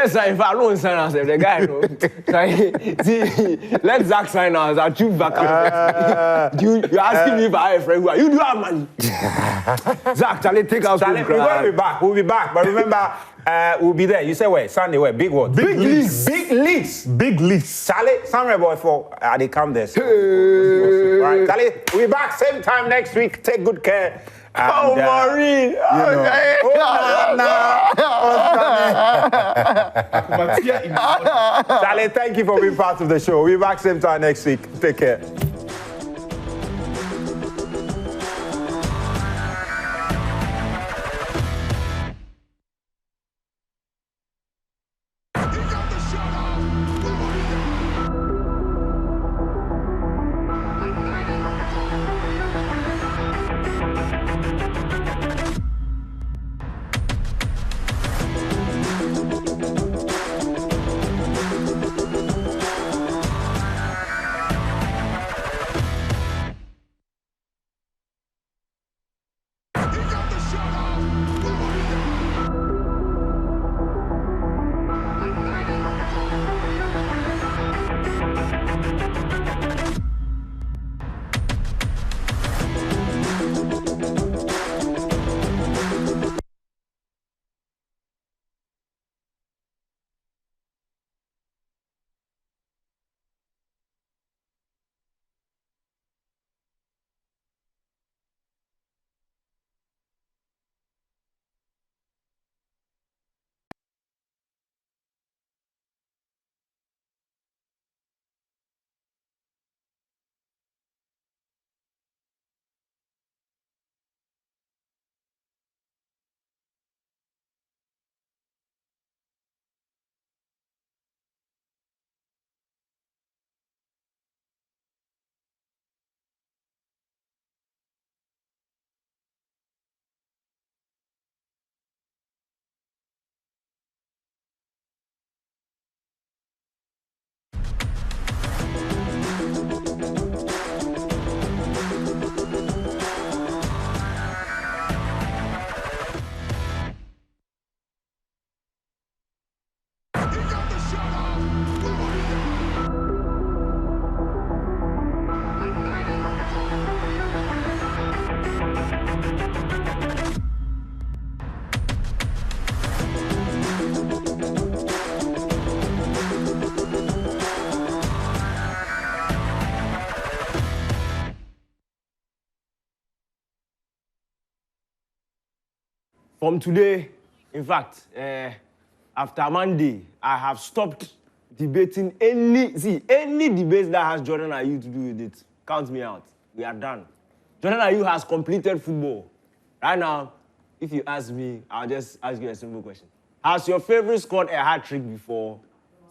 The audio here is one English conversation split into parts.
Let's say if I don't sign us, the guy know. See, let Zach sign us. I'll choose back. You're asking me if I have a friend. You do have money. Zach, Charlie, take us. Charlie, we're going to be back. We'll be back. But remember, we'll be there. You say where? Sunday where? Big what? Big leagues. Big leagues. Big leagues. Charlie, Sunday boy for they come there. So, right, Charlie, we'll be back same time next week. Take good care. And, Maureen. Charlie, thank you for being part of the show. We'll be back same time next week. Take care. From today, in fact, after Monday, I have stopped debating any debate that has Jordan Ayew to do with it. Count me out. We are done. Jordan Ayew has completed football. Right now, if you ask me, I'll just ask you a simple question. Has your favorite scored a hat-trick before?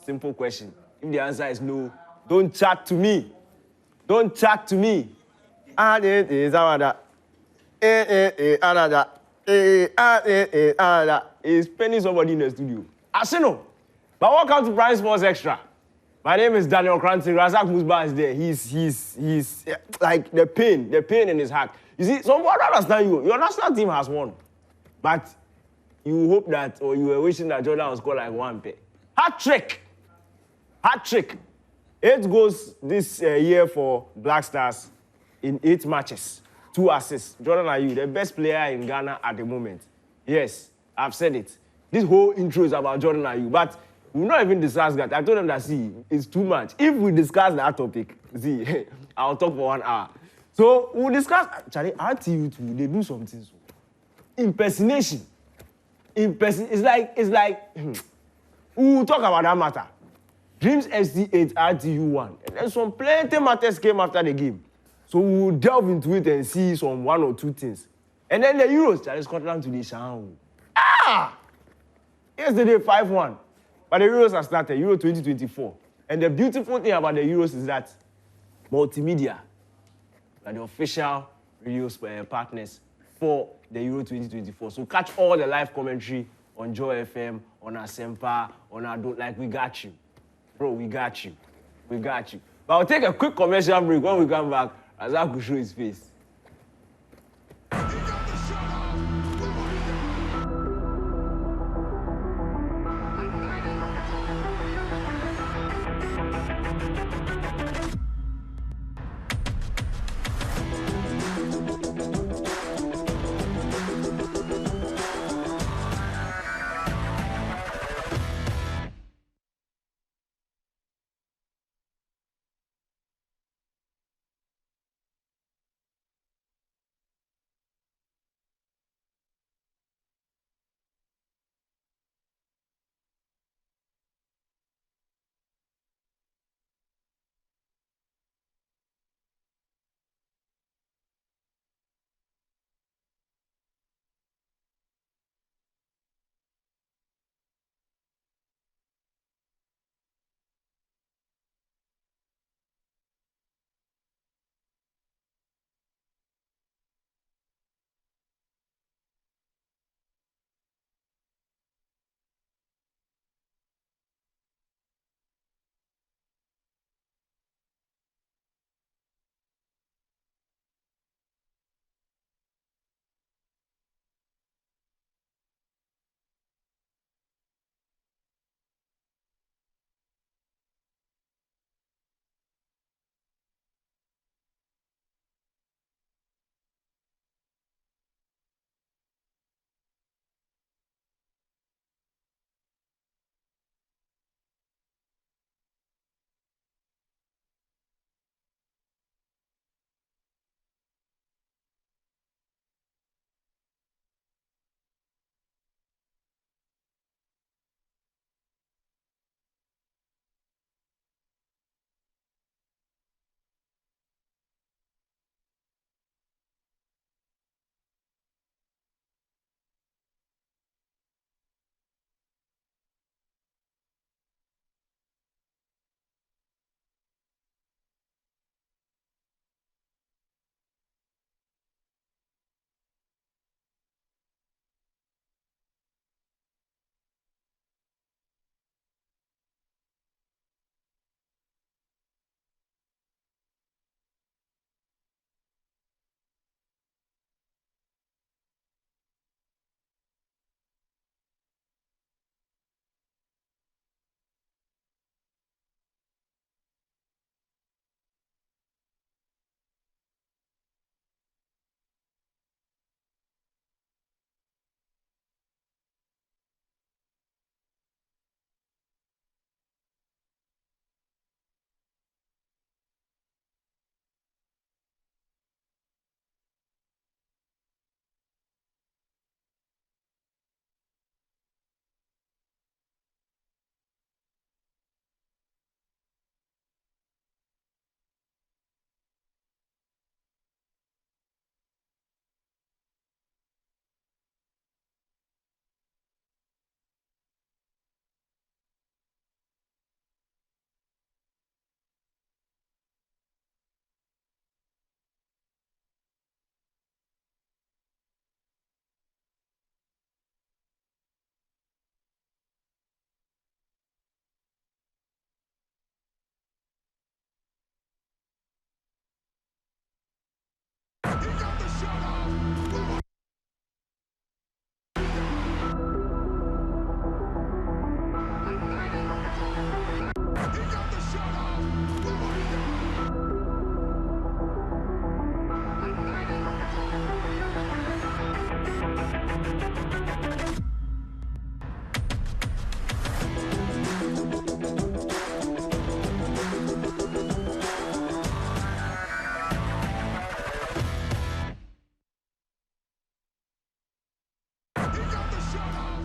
Simple question. If the answer is no, don't chat to me. Don't chat to me. He's penning somebody in the studio. Arsenal. But welcome to Prime Sports Extra. My name is Daniel Cranton. Razak Musba is there. He's like the pain in hhis heart. You see, someone understand you. Your national team has won. But you hope that, or you were wishing that Jordan would score like one pair. Hat-trick. 8 goals this year for Black Stars in 8 matches. 2 assists. Jordan Ayew, the best player in Ghana at the moment. Yes, I've said it. This whole intro is about Jordan Ayew, but we'll not even discuss that. I told them that, see, it's too much. If we discuss that topic, see, I'll talk for 1 hour. So we'll discuss. Charlie, RTU too, they do something. Impersonation. It's like. We'll talk about that matter. Dreams FC 8, RTU 1. And then some plenty matters came after the game. So we'll delve into it and see some 1 or 2 things. And then the Euros, Charlie, Scotland to the Shan. Yesterday, 5-1. But the Euros have started, Euro 2024. And the beautiful thing about the Euros is that multimedia are the official radio partners for the Euro 2024. So catch all the live commentary on Joy FM, on Asempa, on Adult. Like, we got you. Bro, we got you. But I'll take a quick commercial break. When we come back, Razak will show his face.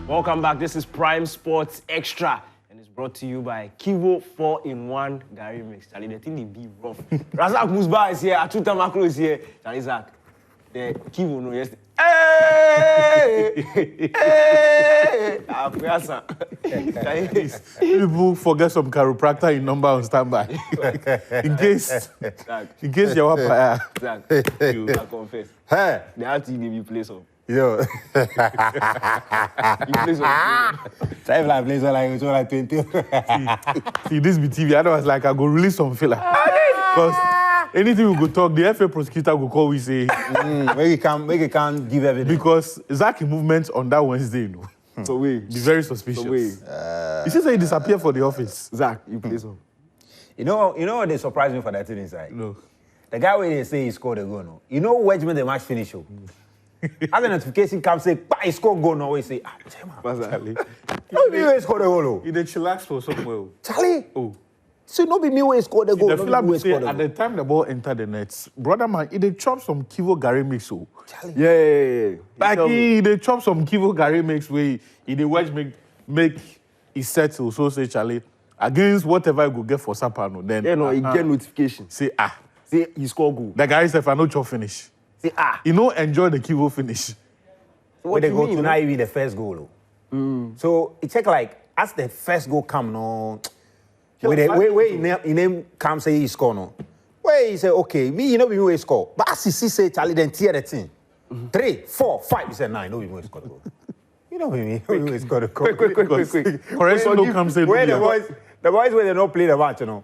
Welcome back. This is Prime Sports Extra, and it's brought to you by Kivo 4-in-1 Gary Mix. Charlie, the thing they be rough. Razak Musba is here. Atuta Makro is here. Charlie Zach, the Kivo no yesterday. Hey! People forget some chiropractor in number on standby. in case you're up. I confess. Hey, they have to give you place of. yo. You play some. Time like place like 20. See, this be TV. Otherwise, like I go release some filler. Because anything we go talk, the FA prosecutor will call. We say, Where you can't give evidence. because Zach movements on that Wednesday, you know, So wait. be very suspicious. So wait. He says he disappeared for the office. Zach, you play some. You know what they surprised me for that thing inside? No. The guy where they say he scored a goal, no. You know what made the match finish? Oh? As the notification comes, say, he scored goal, no. We say, Charlie. no be me who scored a goal. Oh. He did chillax for somewhere. Charlie. Oh. So no be me who scored the goal. The No film be me who say scored the at goal. the time the ball entered the nets, brother man, he did chop some Kivo Gary mix. So. Charlie. Yeah. Like he did chop some Kivo Gary mix where he did wedge make he settle. So say Charlie, against whatever I go get for Sapano, then He get notification. say Say he score goal. the guy said, I know chop finish. Say You know, enjoy the Kivo finish. When they go to now, be the first goal. Oh. So it check like as the first goal come no. Where he name come say he score no. Where he say okay, me you know be me who score. But as he say Charlie then tear the thing. 3, 4, 5. He said 9. No be me who score the goal. You know me who score the goal. Quick. Correction don't come say Where no. the boys where they don't play the match, you know.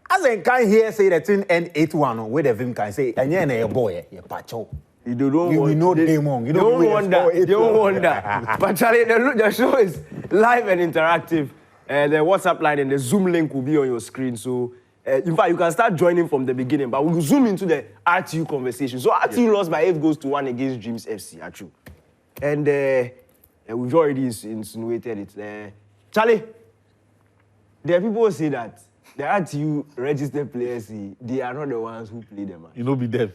As I can hear say the thing end 8-1, where the film can say, and you're a boy, you're pacho. You don't know Damon. You don't want that. You don't want that. But Charlie, the show is live and interactive. The WhatsApp line and the Zoom link will be on your screen. So, in fact, you can start joining from the beginning. But we'll zoom into the RTU conversation. So, RTU lost by 8-1 against Dreams FC, actually. And we've already insinuated it. Charlie, there are people who say that the RTU registered players, they are not the ones who play the match. You know, be them.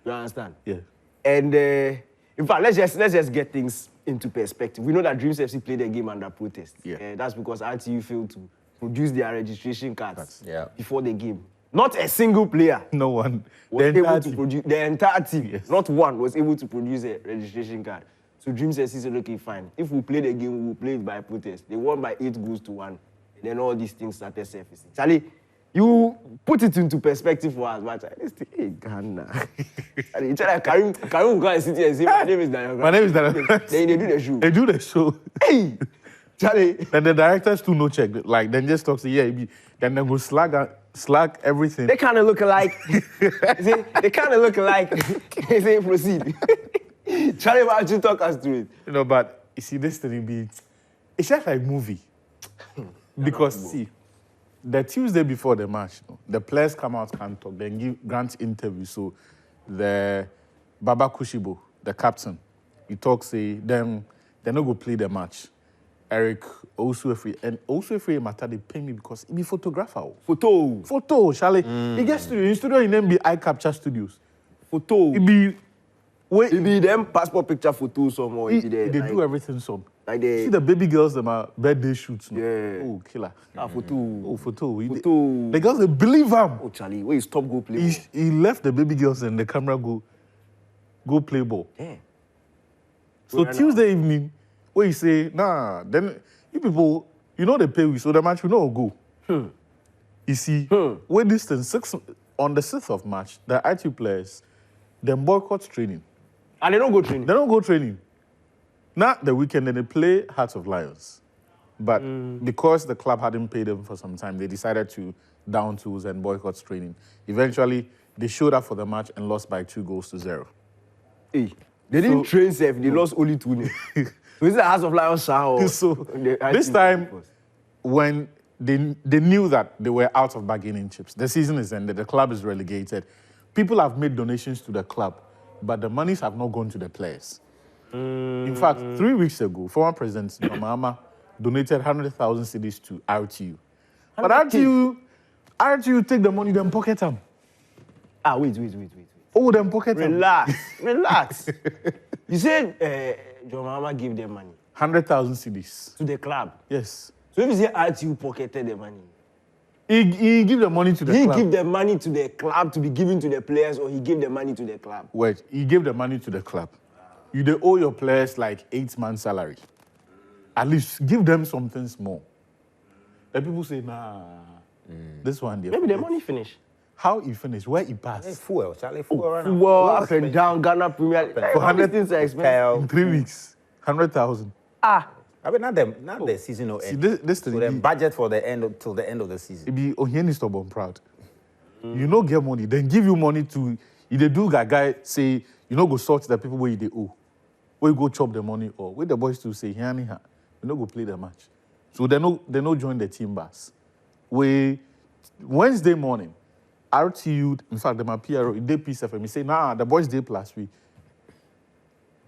You understand? Yeah. And in fact, let's just get things into perspective. We know that Dreams FC played the game under protest. Yeah. That's because RTU failed to produce their registration cards Yeah. before the game. Not a single player No one. was The able entire to team. produce. The entire team, Yes. not one, was able to produce a registration card. So Dreams FC said, okay, fine. If we play the game, we will play it by protest. They won by 8-1. And then all these things started surfacing. Charlie, you put it into perspective for us, but this thing, hey, Ghana. Charlie, you try like Karim will go and sit here and say, my name is Daniel. My name is Daniel. Then they do the show. They do the show. Hey, Charlie. Then the directors too no check. Like then just talk say then they go slag everything. They kind of look alike. See, they kind of look alike. They say proceed. Charlie, why don't you talk us through it? You know, but you see this thing it's just like movie. Because see, the Tuesday before the match, the players come out and talk, then grant interviews. So the Baba Kushibo, the captain, he talks say them they're not go play the match. Eric also free matter they pay me because he be photographer. Photo, Charlie. He gets studio. In studio in them be eye capture studios. Photo. He be It be them passport picture photos somewhere. they do everything some. Like they See the baby girls them are birthday shoots. No? Yeah. Oh, killer. photo. Oh, photo. Photo. The girls they believe him. Oh, Charlie, where is top go play? He left the baby girls and the camera go play ball. Yeah. So Tuesday evening, where you say, nah, then you people, you know they pay we, so the match will not go. You see, when this thing, on the 6th of March, the IT players, them boycott training. And they don't go training. They don't go training. Now the weekend, then they play Hearts of Lions. But because the club hadn't paid them for some time, they decided to down tools and boycott training. Eventually, they showed up for the match and lost by 2-0. Hey, they didn't train safe. They lost only 2-0. So is it the House of Lions sound? So this time, when they knew that they were out of bargaining chips, the season is ended, the club is relegated. People have made donations to the club, but the monies have not gone to the players. In fact, 3 weeks ago, former President Mahama donated 100,000 cedis to RTU. But RTU take the money, then pocket them. Wait. Oh, then pocket them. Relax. You said John Mahama gave them money 100,000 cedis. to the club. Yes. So if you say RTU pocketed the money, He give the money to the club. he give the money to the club to be given to the players, or he gave the money to the club? Wait, he gave the money to the club. You they owe your players like 8 months' salary. At least give them something small. The people say, nah, this one they Maybe the money finished. How he finished? Where he passed? Fuel, Charlie, fuel right now. Well, up and down, Ghana Premier League. For 100 things are expensive. In 3 weeks, 100,000. I mean, not the season will See, end. this So thing, the budget for the end till the end of the season. it be Ohieni stubborn proud. You no get money, then give you money to. If they do guy say you no go sort the people where they owe, where you go chop the money or where the boys to say here you no go play the match. So they no join the team bus. Where Wednesday morning, RTU, in fact, my PRO, he did piece FM. He say, nah, the boys did last week.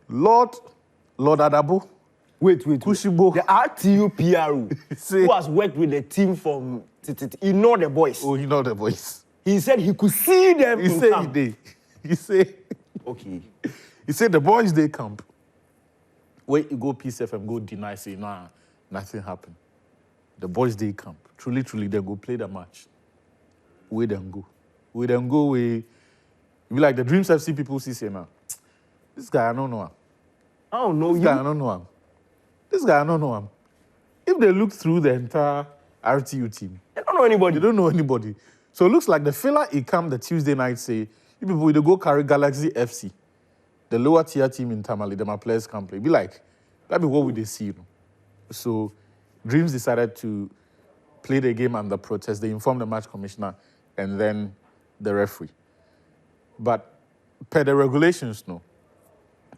Lord Adabo. Wait. Kushibo. The RTU PRO who has worked with the team from... He know the boys. Oh, he know the boys. He said he could see them He said he did. He said... Okay. He said the boys, they camp. Wait, you go Peace FM, go deny, say, nah, nothing happened. The boys, they camp. Truly, they go play the match. We then go. We like the Dreams FC people see say now. This guy, I don't know him. I don't know This guy, I don't know him. If they look through the entire RTU team, I don't know anybody. they don't know anybody. So it looks like the fella he come the Tuesday night say, you people will go carry Galaxy FC, the lower tier team in Tamale, my players can play. Be like, that be what we they see. You know? So Dreams decided to play the game under protest. They informed the match commissioner and then the referee. But per the regulations, no,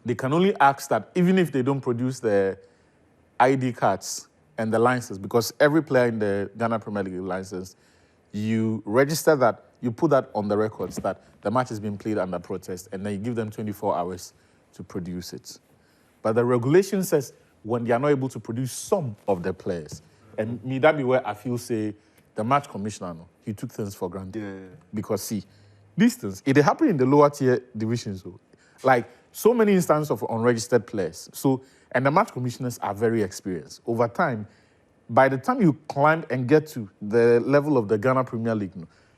they can only ask that even if they don't produce the ID cards and the licenses, because every player in the Ghana Premier League license, you register that, you put that on the records that the match has been played under protest, and then you give them 24 hours to produce it. But the regulation says when they are not able to produce some of the players, and me, that be where I feel say the match commissioner, no, he took things for granted. Yeah. Because see, these things, it happened in the lower tier divisions, so, like so many instances of unregistered players. So, and the match commissioners are very experienced. Over time, by the time you climb and get to the level of the Ghana Premier League,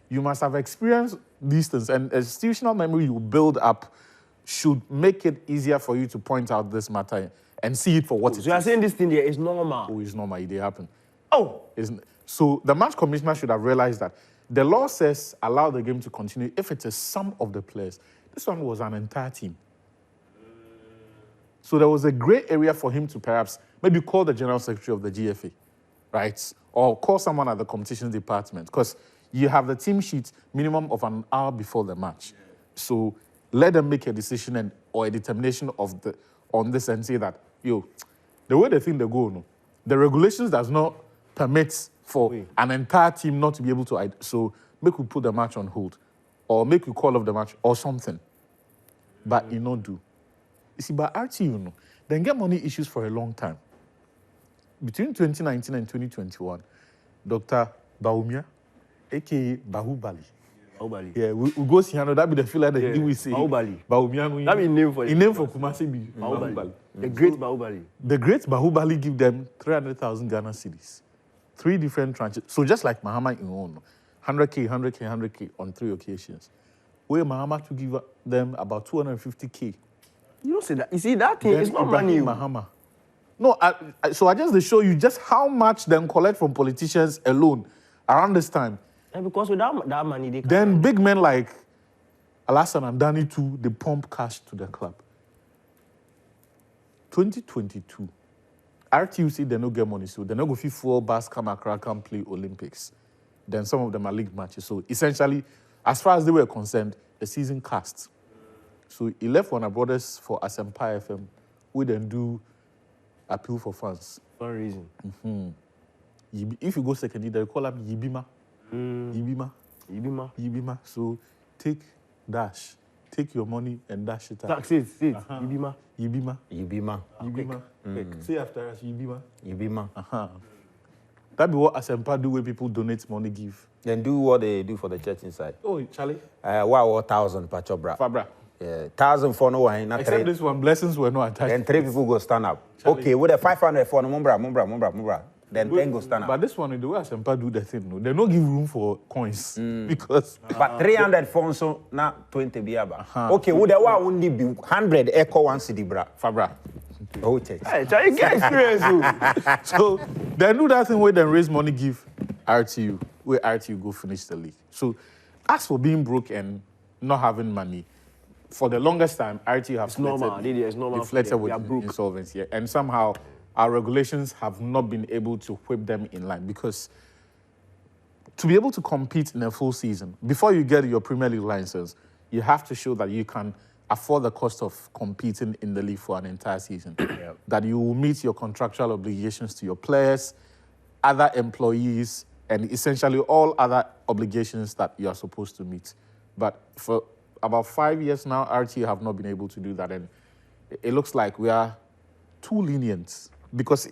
you must have experienced these things, and institutional memory you build up should make it easier for you to point out this matter and see it for what it is. So you are saying this thing there is normal? Oh, it's normal, it did happen. Oh! So the match commissioner should have realized that the law says allow the game to continue if it is some of the players. This one was an entire team. So there was a gray area for him to perhaps maybe call the general secretary of the GFA, right? Or call someone at the competitions department, because you have the team sheet minimum of an hour before the match. So let them make a decision or a determination on this and say that, the way they think they go, no, the regulations does not permit for an entire team not to be able to, so make we put the match on hold, or make we call off the match, or something. But you not do. You see, but RTU, they get money issues for a long time. Between 2019 and 2021, Dr. Baumia, a.k.a. Bahubali. Bahubali. Yeah, we go see him. That be the feel like the we say. Bahubali. Baumia. That be name for him. Name for Kumasi be Bahubali. The great Bahubali. The great Bahubali give them 300,000 Ghana cedis. 3 different tranches. So just like Mahama in own, 100K, 100K, 100K on 3 occasions. Where Mahama to give them about 250K. You don't say that. You see, that thing is not money. Mahama. No, so I just to show you just how much them collect from politicians alone around this time. And because without that money, they can't. Then big men like Alassane and Danny too, they pump cash to the club. 2022, RTUC, they don't get money, so they're not going to full bus come Accra, come play Olympics. Then some of them are league matches. So essentially, as far as they were concerned, the season cast. So he left Warner Brothers for Asempa FM. We then do appeal for funds. For a reason. Mm-hmm. If you go second, they call him Yibima. Yibima. So take dash. Take your money and dash it out. Say it. Yibima. Say after us, Yibima. That be what Asempa do where people donate money, give. Then do what they do for the church inside. Oh, Charlie? 1,000 per chobra. Fabra. Yeah, 1,000 for no one. Except this one, blessings were not attached. Then 3 people go stand up. Charlie. Okay, with the 500 for no mumbra. Then 10 go stand up. But this one, the way Asempa do the thing, no, they don't give room for coins because. But 300 for so na 20 biaba. Okay, would the one only be 100 echo 1 cedi bra. Fabra. Oh, check. Hey, you get experience. So they do that thing where they raise money, give RTU, where RTU go finish the league. So as for being broke and not having money, for the longest time, RTU have flirted with insolvency. Yeah. And somehow our regulations have not been able to whip them in line, because to be able to compete in a full season, before you get your Premier League license, you have to show that you can afford the cost of competing in the league for an entire season, that you will meet your contractual obligations to your players, other employees, and essentially all other obligations that you are supposed to meet. But for about 5 years now, RTU have not been able to do that, and it looks like we are too lenient because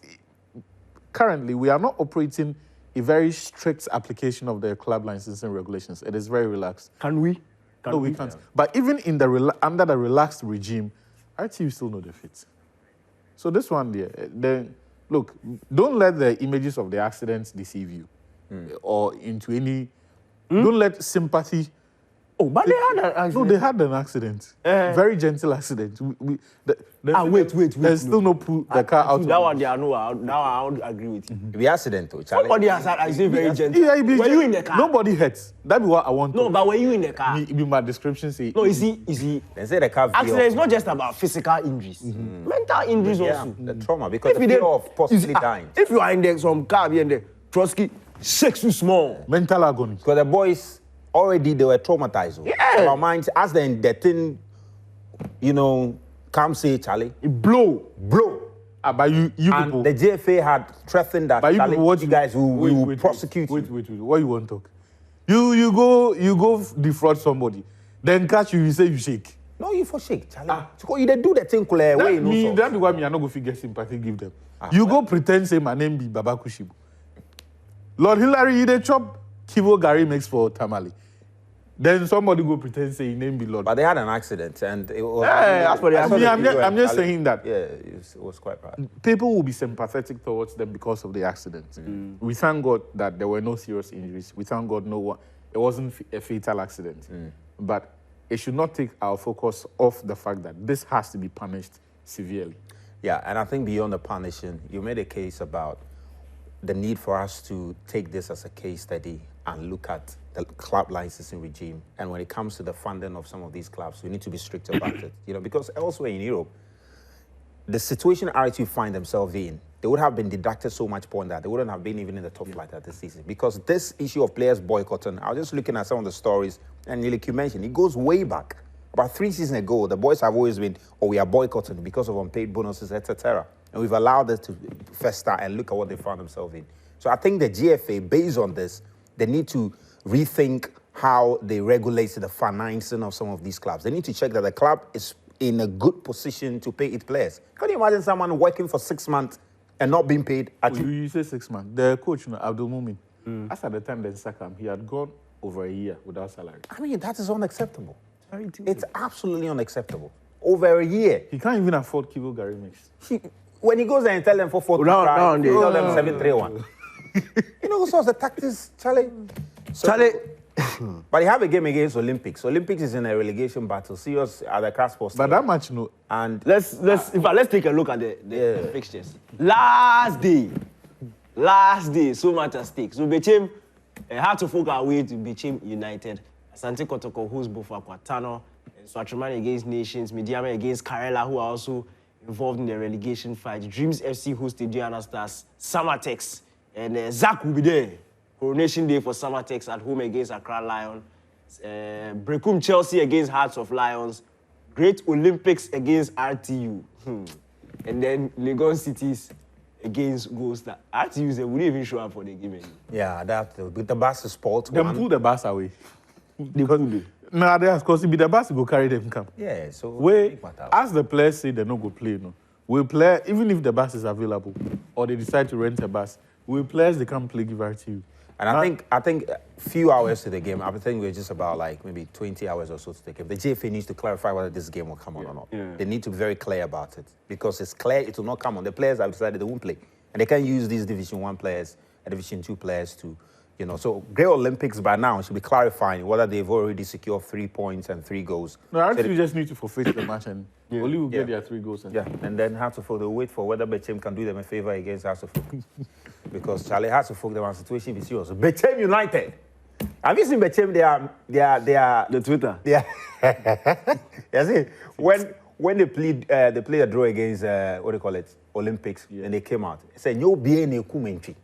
currently we are not operating a very strict application of the club licensing regulations. It is very relaxed. Can we? No, we can't. But even in the under the relaxed regime, RTU still know the fit. So this one there, look, don't let the images of the accidents deceive you or into any. Don't let sympathy. Oh, but they had an accident. No, they had an accident. Very gentle accident. Wait. There's still no pull the car out. That one, I know. Now I would agree with you. The accident, though, Charlie. Somebody has had, I say, very gentle. Yeah, were you in the car? Nobody hurt. That's what I want. No, but were you in the car? My description say. No, you see. They say the car. Accident is not just about physical injuries. Mental injuries also. The trauma, because the fear of possibly dying. If you are in there, some car in there, Trotsky, shakes you small. Mental agony. Because the boys already they were traumatized. Yeah. Our minds, as the thing, come say, Charlie, It blow. But you and people. the GFA had threatened that, But Charlie, what you guys will prosecute you. Wait. What you want to talk? You go defraud somebody, then catch you say you shake. No, you for shake, Charlie. So you they do the thing way. That's why me I not go figure sympathy give them. You go pretend say my name be Baba Kushibu. Lord Hillary, you dey chop Kivo Gary makes for Tamale. Then somebody go pretend say his name be Lord. But they had an accident, and it was. I'm just saying that. Yeah, it was quite bad. People will be sympathetic towards them because of the accident. We thank God that there were no serious injuries. We thank God it wasn't a fatal accident. But it should not take our focus off the fact that this has to be punished severely. Yeah, and I think beyond the punishing, you made a case about the need for us to take this as a case study and look at the club licensing regime. And when it comes to the funding of some of these clubs, we need to be strict about it. Because elsewhere in Europe, the situation RTU find themselves in, they would have been deducted so much point that they wouldn't have been even in the top flight at this season. Because this issue of players boycotting, I was just looking at some of the stories, and like you mentioned, it goes way back. About 3 seasons ago, the boys have always been, we are boycotting because of unpaid bonuses, etc. And we've allowed this to fester and look at what they found themselves in. So I think the GFA, based on this, they need to rethink how they regulate the financing of some of these clubs. They need to check that the club is in a good position to pay its players. Can you imagine someone working for 6 months and not being paid? You say 6 months. The coach, Abdul Mumin, as at the time they sacked him, he had gone over a year without salary. I mean, that is unacceptable. It's absolutely unacceptable. Over a year. He can't even afford Kivo Gary mix. When he goes there and tell them for 40, tell them 731. So the tactics, Charlie. But he have a game against Olympics. Olympics is in a relegation battle. Serious at the class post. But that much, no. And let's take a look at the fixtures. Last day, so much at stake. So Bechem had to focus our way to Bechem United. Asante Kotoko hosts Bofa Kwatano, Swatramani against Nations, Midiame against Karela, who are also involved in the relegation fight. Dreams FC hosted Diana Stars, Samatex, and Zach will be there. Coronation Day for Samatex at home against Accra Lions. Brecum Chelsea against Hearts of Lions. Great Olympics against RTU. And then Legon Cities against Gold Star. RTU, they wouldn't even show up for the game anymore. Yeah, that with the bus sport. They pull the bus away. They pull it. No, they of course, be the bus go carry them come. Yeah, so as the players say they no go play, we'll play even if the bus is available or they decide to rent a bus. We'll players they can't play give RTU. And I think a few hours to the game, I think we're just about like maybe 20 hours or so to the game. The GFA needs to clarify whether this game will come on or not. Yeah. They need to be very clear about it because it's clear it will not come on. The players have decided they won't play. And they can't use these Division 1 players and Division 2 players to, So Great Olympics by now should be clarifying whether they've already secured 3 points and 3 goals. No, RTU just need to forfeit the match and Oli will get their 3 goals. And then Heartsofolk, they'll wait for whether Bechem can do them a favor against Heartsofolk. Because Charlie Heartsofolk, the situation is serious. Bechem United. Have you seen Bechem? They are The Twitter. Yeah. You see, when they played a draw against what do you call it? Olympics, and they came out. They said, "No be any kumentri."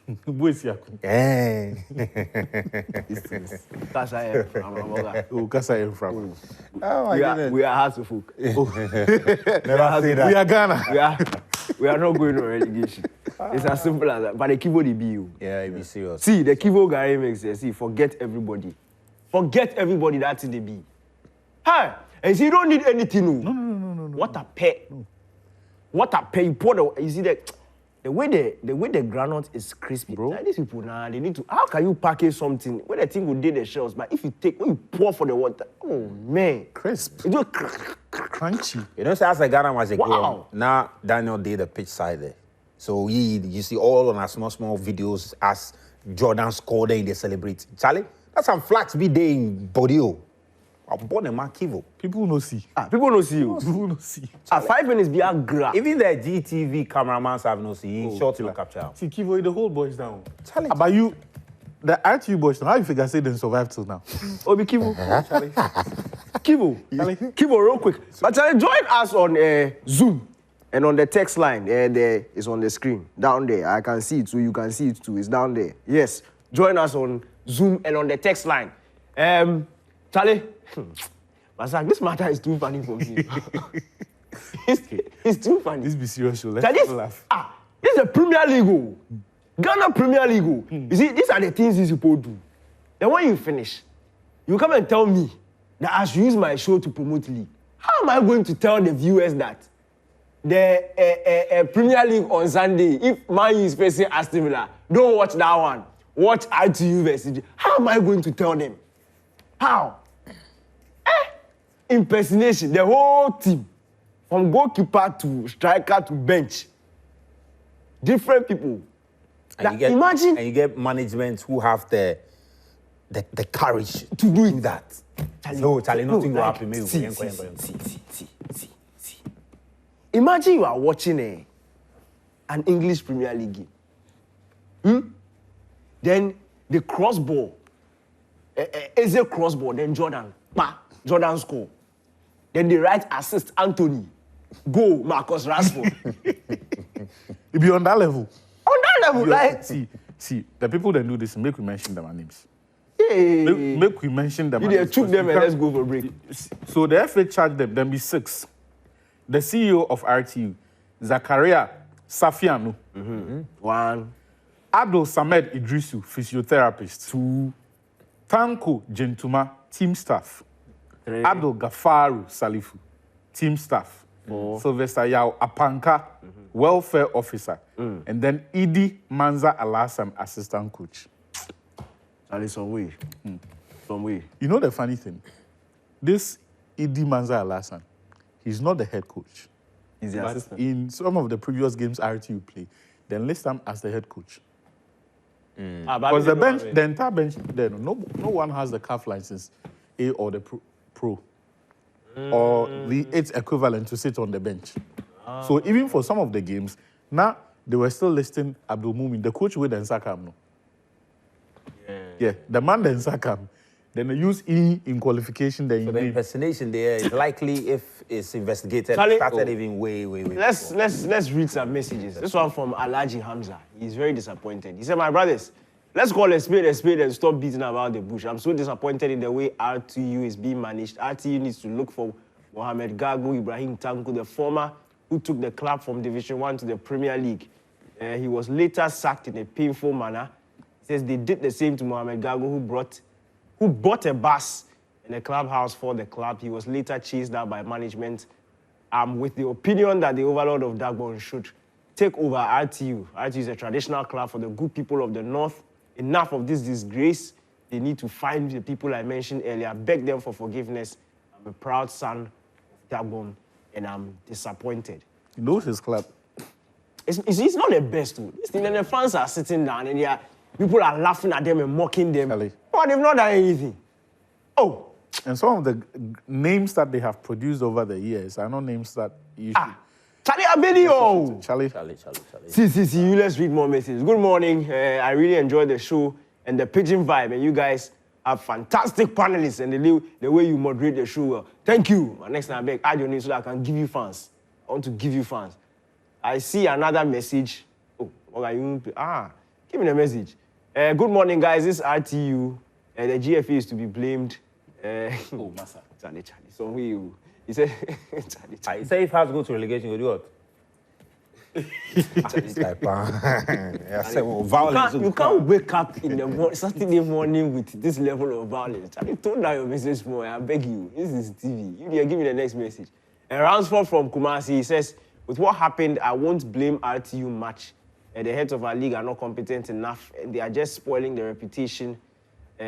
Oh my goodness. We are Heartsofolk. Never say that. We are Ghana. We are We are not going on relegation. It's as simple as that. But the Kivo, they be you. Yeah, be serious. See, the Kivo guy makes it. See, forget everybody. Forget everybody that's in the be. Hey, and see, you don't need anything. No. What a pay. No. What a pay. You pour you see the way the granite is crispy. Bro. Like these people now, they need to. How can you package something where the thing will do the shells? But if you when you pour for the water, oh man, Crisp. it just Crunchy. You know, so as a Ghana was a Wow. goal. Now Daniel did the pitch side there. So you see all on our small videos as Jordan scored and they celebrate. Charlie, that's some flags be there in Bodio. I'm born in Kivo. People no see. people don't see you. People no see. 5 minutes be a grab. Even the GTV cameramen have no see. Short to capture. See, Kivo, the whole boys down. Charlie. But you, the RTU boys, how you figure say they survive till now? Obi Kivo. Charlie. Kivo. Kivo, real quick. But Charlie, join us on Zoom and on the text line. There is on the screen down there. I can see it too. You can see it too. It's down there. Yes. Join us on Zoom and on the text line. Charlie, Masak, this matter is too funny for me. it's too funny. This be serious show. Let's Charlie, laugh. this is the Premier League. Oh. Ghana Premier League. Oh. You see, these are the things these people do. Then when you finish, you come and tell me that I should use my show to promote league. How am I going to tell the viewers that the Premier League on Sunday, if Man U is facing Aston Villa, don't watch that one. Watch ITU versus. How am I going to tell them? How? Impersonation, the whole team, from goalkeeper to striker to bench, different people. And Imagine and you get management who have the courage to do that. No, Charlie, nothing will happen. Maybe see. Imagine you are watching an English Premier League game. Then the crossball, Eze crossball, then Jordan score. Then the right assist, Anthony. Goal, Marcus Rashford. It be on that level. On that level, like. See, the people that do this, make we mention their names. Hey. Make we mention them. You took them and let's go for a break. So the FA charged them be 6. The CEO of RTU, Zakaria Safiano. 1. Abdul Samed Idrisu, physiotherapist. 2. Tanko Gentuma, team staff. 3. Abdul Gafaru Salifu, team staff. 4. Sylvester Yao Apanka, welfare officer. And then Idi Manza Alasam, assistant coach. Charlie, some way. Some way. You know the funny thing? This Idi Manza Alasam, he's not the head coach. He's the But assistant. in some of the previous games RTU play, then list him as the head coach. Because the bench, the entire bench, there, no one has the CAF license, A or the pro, or the its equivalent to sit on the bench. So even for some of the games, now they were still listing Abdul Mumin, the coach with Nsakam. No? Yeah, the man then Nsakam. Then they use E in qualification. Then So the impersonation there is likely, if it's investigated, Charlie, started even way. Let's read some messages. This one from Alaji Hamza. He's very disappointed. He said, "My brothers, let's call a spade and stop beating about the bush. I'm so disappointed in the way RTU is being managed. RTU needs to look for Mohamed Gago, Ibrahim Tanko, the former who took the club from Division 1 to the Premier League. He was later sacked in a painful manner. He says they did the same to Mohamed Gago, who bought a bus in a clubhouse for the club. He was later chased out by management with the opinion that the overlord of Dagbon should take over RTU. RTU is a traditional club for the good people of the North. Enough of this disgrace. They need to find the people I mentioned earlier, beg them for forgiveness. I'm a proud son of Dagbon, and I'm disappointed." he knows his club. It's not the best. The fans are sitting down and people are laughing at them and mocking them. Charlie. But they've not done anything. Oh. And some of the names that they have produced over the years are not names that you should. Charlie Abedio. Charlie. See, let's read more messages. Good morning. I really enjoyed the show and the pigeon vibe. And you guys are fantastic panelists and the way you moderate the show. Thank you. Next time I beg, add your name so that I can give you fans. I want to give you fans. I see another message. Oh, give me the message. Good morning, guys. This is RTU. The GFA is to be blamed. Massa. Charlie. So he said, Charlie. He said if has go to relegation, you do what? It's like, I said, well, violence. You can't wake up in the Saturday morning with this level of violence. I tone down your message more. I beg you. This is TV. You give me the next message. And Ransford from Kumasi, he says, with what happened, I won't blame RTU much. The heads of our league are not competent enough. And they are just spoiling the reputation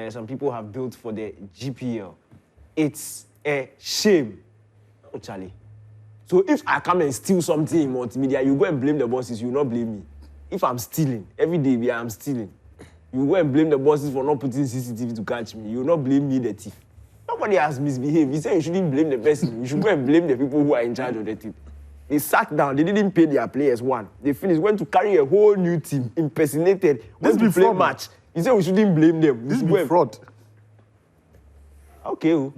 some people have built for the GPL. It's a shame. Oh, Charlie. So if I come and steal something in multimedia, you go and blame the bosses, you will not blame me. If I'm stealing, every day I'm stealing, you go and blame the bosses for not putting CCTV to catch me. You will not blame me, the thief. Nobody has misbehaved. You say you shouldn't blame the person. You should go and blame the people who are in charge of the team. They sat down, they didn't pay their players one. They finished, went to carry a whole new team, impersonated, went to play match. You say we shouldn't blame them. This is fraud. Okay.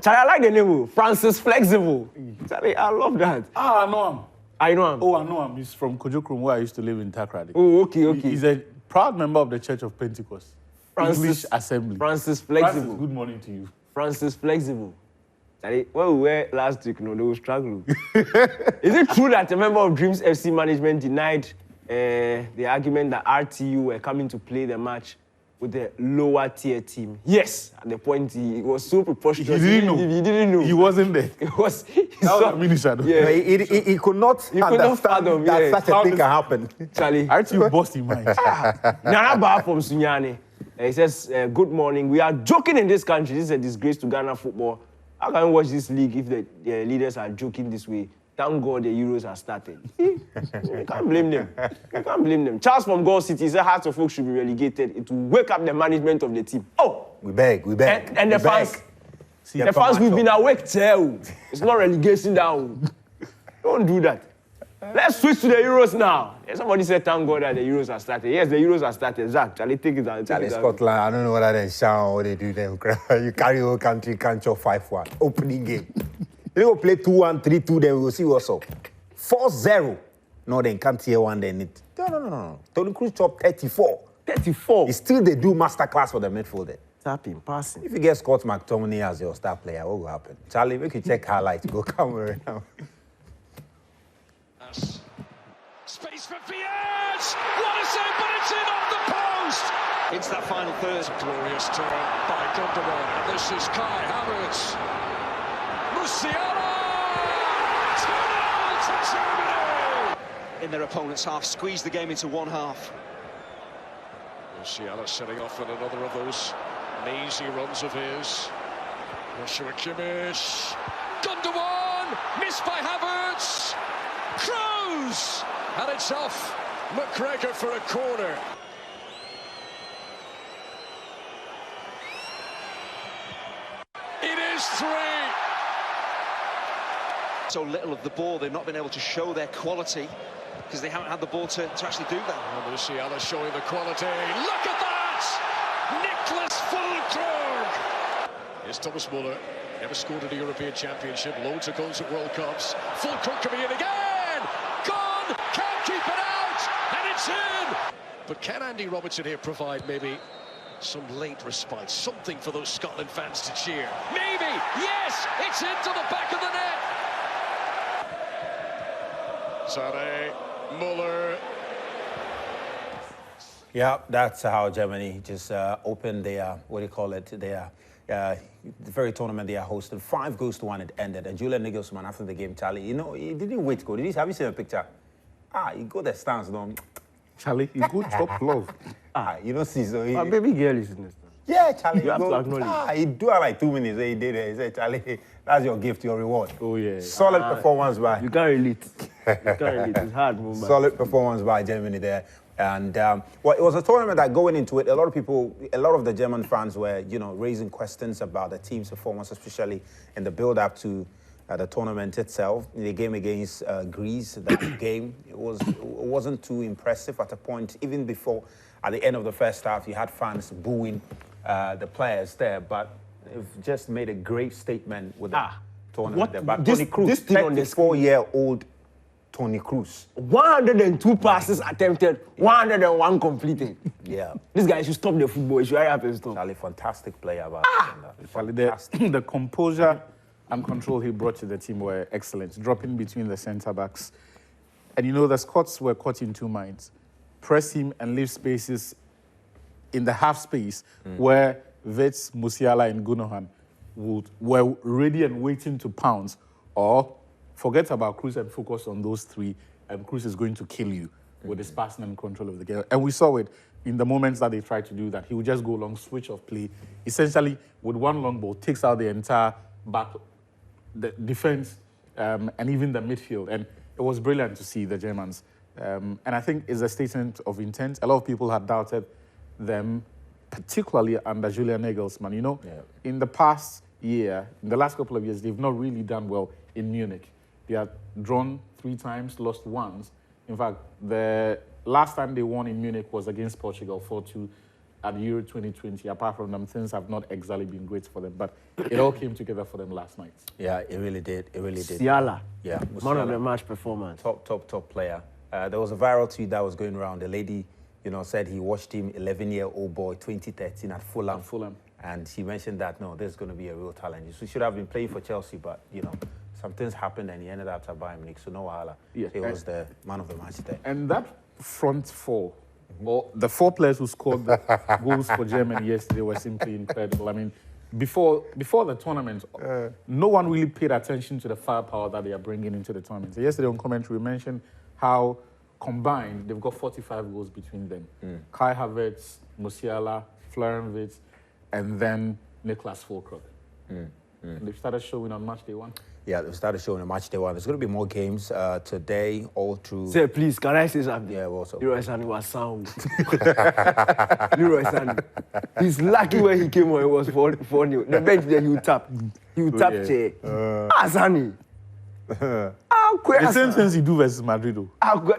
Charlie, I like the name, Francis Flexible. Charlie, I love that. Ah, I know him. I know him. Oh, I know him. He's from Kojokrom, where I used to live in Takrady. Oh, okay. He's a proud member of the Church of Pentecost. English Assembly. Francis Flexible. Francis, good morning to you. Francis Flexible. Charlie, when we were last week, they were struggling. Is it true that a member of Dreams FC management denied the argument that RTU were coming to play the match with the lower tier team? Yes, at the point he was so preposterous. He didn't know. He wasn't there. It was. Yeah. He could not fathom that such a thing can happen. Charlie. RTU bossed him, man. Nana Ba from Sunyani. He says, good morning. We are joking in this country. This is a disgrace to Ghana football. How can we watch this league if the leaders are joking this way? Thank God the Euros are started. You can't blame them. You can't blame them. Charles from Gold City said Hearts of Oak should be relegated. It will wake up the management of the team. Oh! We beg. And the fans. The fans, we've been awake till. It's not relegation down. Don't do that. Let's switch to the Euros now. Somebody said, thank God that the Euros are started. Yes, the Euros are started. Zach, Charlie, take it down. Charlie, Scotland, I don't know whether they shout or they do them. You carry your country, can't show 5-1. Opening game. They go play 2-1, 3-2, then we'll see what's up. 4-0. No, they can't hear one, they need. No. Tony Cruz chopped 34. 34? He still they do masterclass for the midfielder. Tapping, passing. If you get Scott McTominay as your star player, what will happen? Charlie, we can check highlights. Go camera now. Space for Fiat! What a save, but it's in off the post! Into that final third. Glorious turn by Gundogan. And this is Kai Havertz. Musiala! 2-0 to Germany! In their opponent's half, squeeze the game into one half. Musiala setting off on another of those mazy runs of his. Joshua Kimmich. Gundogan! Missed by Havertz! Kroos! And it's off. McGregor for a corner. It is 3. So little of the ball, they've not been able to show their quality because they haven't had the ball to actually do that. Oh, Musiala showing the quality. Look at that! Nicholas Fulkrug! Here's Thomas Muller. Never scored in a European Championship. Loads of goals at World Cups. Fulkrug coming in again! Gone! Can't keep it out! And it's in! But can Andy Robertson here provide maybe some late respite? Something for those Scotland fans to cheer? Maybe! Yes! It's into the back of the net! Sane, Muller. Yeah, that's how Germany just opened their, the very tournament they are hosting. 5-1 it ended. And Julian Nagelsmann, after the game, Charlie, you know, he didn't wait. Have you seen a picture? He got the stance, don't Charlie, he good top love. You don't see, so he... My baby girl is in this. Yeah, Charlie. You have to acknowledge. He do it like 2 minutes. He did it. He said, Charlie, that's your gift, your reward. Oh, yeah. Solid performance by... You can't relate. You can't relate. It's hard, man. Solid performance by Germany there. And, well, it was a tournament that going into it, a lot of the German fans were, you know, raising questions about the team's performance, especially in the build-up to the tournament itself. In the game against Greece, that game, it wasn't too impressive at a point. Even before, at the end of the first half, you had fans booing the players there, but they've just made a great statement with the tournament there. But Tony Kroos, 34-year-old Tony Kroos. 102 passes attempted, 101 completed. Yeah. This guy should stop the football. He should hurry up and stop. Charlie, fantastic player. Charlie, the composure and control he brought to the team were excellent. Dropping between the centre-backs, And you know, the Scots were caught in two minds. Press him and leave spaces in the half space where Wits, Musiala, and Gundogan were ready and waiting to pounce, or forget about Cruz and focus on those three, and Cruz is going to kill you with his passing and control of the game. And we saw it in the moments that they tried to do that. He would just go long, switch of play, essentially with one long ball, takes out the entire back, the defense, and even the midfield. And it was brilliant to see the Germans. And I think it's a statement of intent. A lot of people had doubted them, particularly under Julian Nagelsmann. You know, in the past year, in the last couple of years, they've not really done well in Munich. They had drawn 3 times, lost once. In fact, the last time they won in Munich was against Portugal, 4-2 at Euro 2020. Apart from them, things have not exactly been great for them, but it all came together for them last night. Yeah, it really did. It really did. Musiala. Yeah. Man of the match performance. Top player. There was a viral tweet that was going around. The lady, you know, said he watched him, 11-year-old boy, 2013 at Fulham. And she mentioned that, no, this is going to be a real talent. So he should have been playing for Chelsea, but, you know, some things happened and he ended up at Bayern Munich, so no wahala. Yeah. He was the man of the match there. And that front four, or the 4 players who scored the goals for Germany yesterday were simply incredible. I mean, before the tournament, no one really paid attention to the firepower that they are bringing into the tournament. So yesterday on commentary, we mentioned how combined they've got 45 goals between them. Kai Havertz, Musiala, Florian Wirtz, and then Niklas Füllkrug. They've started showing on match day 1. Yeah, they started showing a match day 1. There's going to be more games today, all through. Say, please, can I say something? Yeah, what's up? Leroy Sané was sound. Leroy Sané. He's lucky when he came on, it was 4-0. The bench there, he would tap. He would tap chair. Sané. The same things he do versus Madrid, though.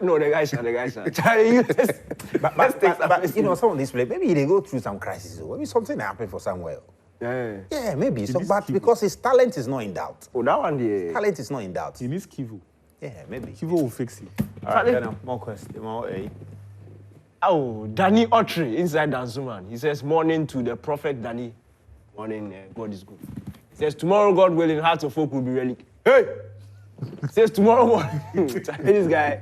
No, the guy shot. Charlie, you just... But you know, some of these players, maybe they go through some crisis. Maybe something happened for Samuel. Yeah, maybe. So, but because his talent is not in doubt. Oh, that one, yeah. Talent is not in doubt. He needs Kivu. Yeah, maybe. Kivu will fix it. All right, then, more questions. Oh, Danny Autry inside Danzuman. He says, morning to the prophet Danny. Morning, God is good. He says, tomorrow, God willing, Hearts of Oak will be relegated. Hey! Says tomorrow morning, this guy,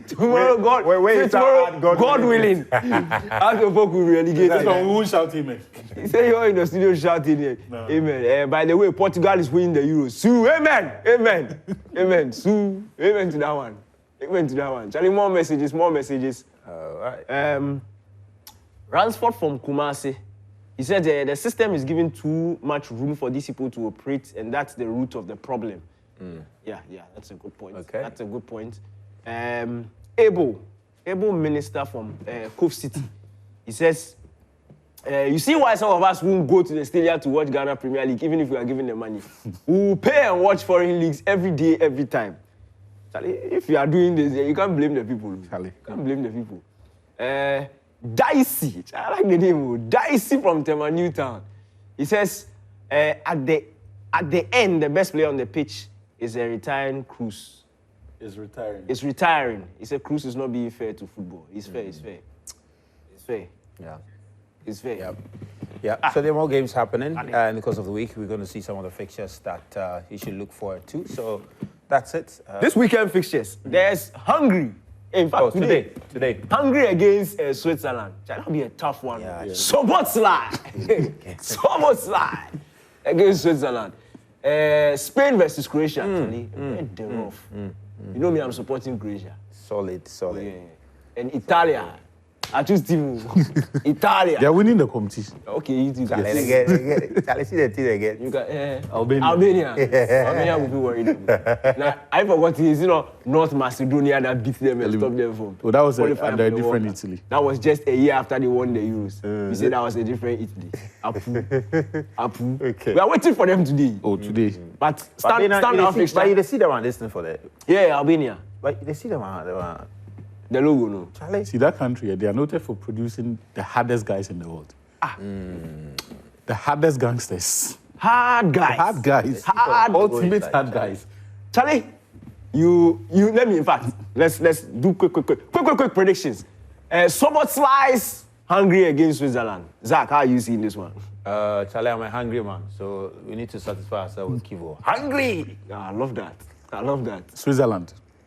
tomorrow God willing, Hearts of Oak will be relegated. That's why we won't shout amen. He said you're in the studio shouting, no. Amen. By the way, Portugal is winning the Euros. Sue, amen, amen, amen. Sue, amen to that one. Amen to that one. Charlie, more messages. All right. Ransford from Kumasi. He said the system is giving too much room for these people to operate, and that's the root of the problem. Yeah, that's a good point. Okay. That's a good point. Able minister from Cove City. He says, you see why some of us won't go to the stadium to watch Ghana Premier League, even if we are given the money. We will pay and watch foreign leagues every day, every time. Charlie, if you are doing this, you can't blame the people. Charlie. You can't blame the people. Dicey, I like the name. Dicey from Tema Newtown. He says, at the end, the best player on the pitch is a retiring Cruz. Is retiring. It's retiring. He said Cruz is not being fair to football. It's fair. It's fair. Yeah. It's fair. Yeah. So there are more games happening, and because of the week, we're going to see some of the fixtures that you should look forward to. So that's it. This weekend fixtures. There's Hungary. In fact, today. Hungary against Switzerland. That'll be a tough one. Yeah. Soboslai against Switzerland. Spain versus Croatia, actually. They're rough. You know me, I'm supporting Croatia. Solid. Yeah. And Italia. I choose team. Italia. They're winning the competition. Okay, you two guys. Charlie, see the team again. You got Albania. Albania will be worried. Now, I forgot it's North Macedonia that beat them and stopped them from. Oh, that was under a different Italy. That was just a year after they won the Euros. We said that was a different Italy. Apu. Okay. We are waiting for them today. Oh, today. But stand out fixture. But you see them and listen for that. Yeah, Albania. But they see them and the logo, no. Charlie. See, that country, they are noted for producing the hardest guys in the world. The hardest gangsters. Hard guys. Ultimate hard guys. Charlie, you let me, in fact, let's do quick predictions. Soboslai, Hungary against Switzerland. Zach, how are you seeing this one? Charlie, I'm a hungry man, so we need to satisfy ourselves with Kivu. Hungry! I love that. Switzerland.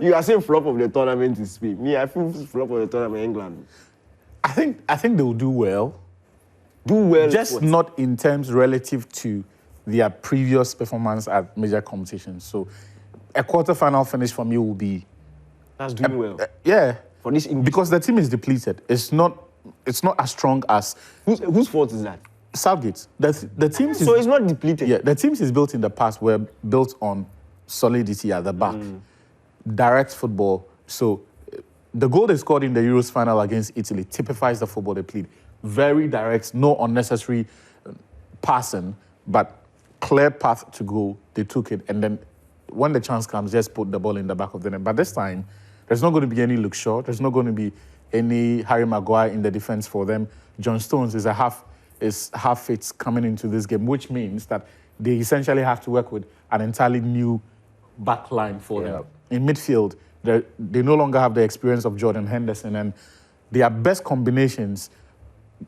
You are saying flop of the tournament is Spain. Me, I feel flop of the tournament England. I think they will do well. Do well. Just not in terms relative to their previous performance at major competitions. So a quarter-final finish for me will be... That's doing well. Yeah. For this because the team is depleted. It's not as strong as... Whose fault is that? Southgate. The teams so it's not depleted? Yeah, the teams is built in the past were built on solidity at the back. Direct football. So the goal they scored in the Euros final against Italy typifies the football they played. Very direct, no unnecessary passing, but clear path to goal. They took it, and then when the chance comes, just put the ball in the back of the net. But this time, there's not going to be any Luke Shaw. There's not going to be any Harry Maguire in the defense for them. John Stones is half fit coming into this game, which means that they essentially have to work with an entirely new back line for them. In midfield, they no longer have the experience of Jordan Henderson, and their best combinations,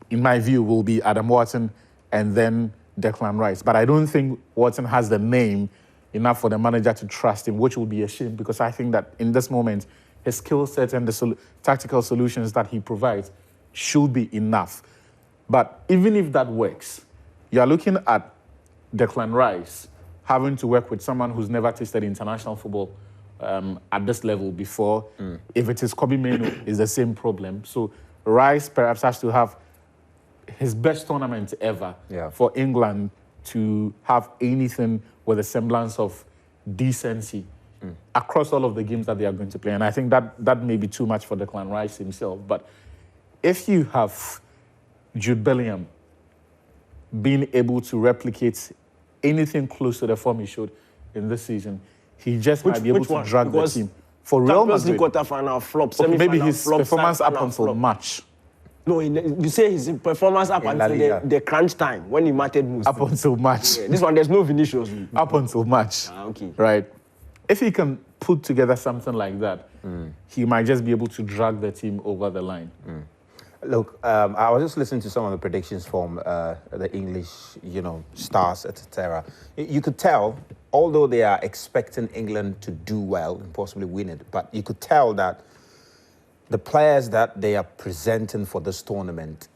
in my view, will be Adam Watson and then Declan Rice. But I don't think Watson has the name enough for the manager to trust him, which will be a shame, because I think that in this moment, his skill set and the tactical solutions that he provides should be enough. But even if that works, you're looking at Declan Rice having to work with someone who's never tasted international football at this level before. If it is Kobe Mainoo, it's the same problem. So Rice perhaps has to have his best tournament ever for England to have anything with a semblance of decency across all of the games that they are going to play. And I think that may be too much for Declan Rice himself. But if you have Jude Bellingham being able to replicate anything close to the form he showed in this season, he just might be able to drag the team. For Real Madrid, quarter-final flop, semi-final maybe his flop, performance up until March. No, you say his performance up until the crunch time, when he mattered most. Up until March. Yeah, this one, there's no Vinicius. Up until March. Okay. Right. If he can put together something like that, he might just be able to drag the team over the line. Look, I was just listening to some of the predictions from the English, stars, etc. You could tell, although they are expecting England to do well and possibly win it, but you could tell that the players that they are presenting for this tournament,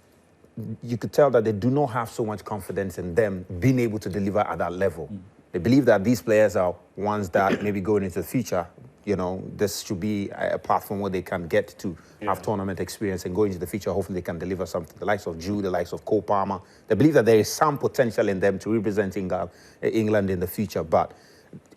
you could tell that they do not have so much confidence in them being able to deliver at that level. They believe that these players are ones that maybe going into the future, this should be a platform where they can get to have tournament experience and go into the future. Hopefully they can deliver something. The likes of Jude, the likes of Cole Palmer. They believe that there is some potential in them to represent England in the future. But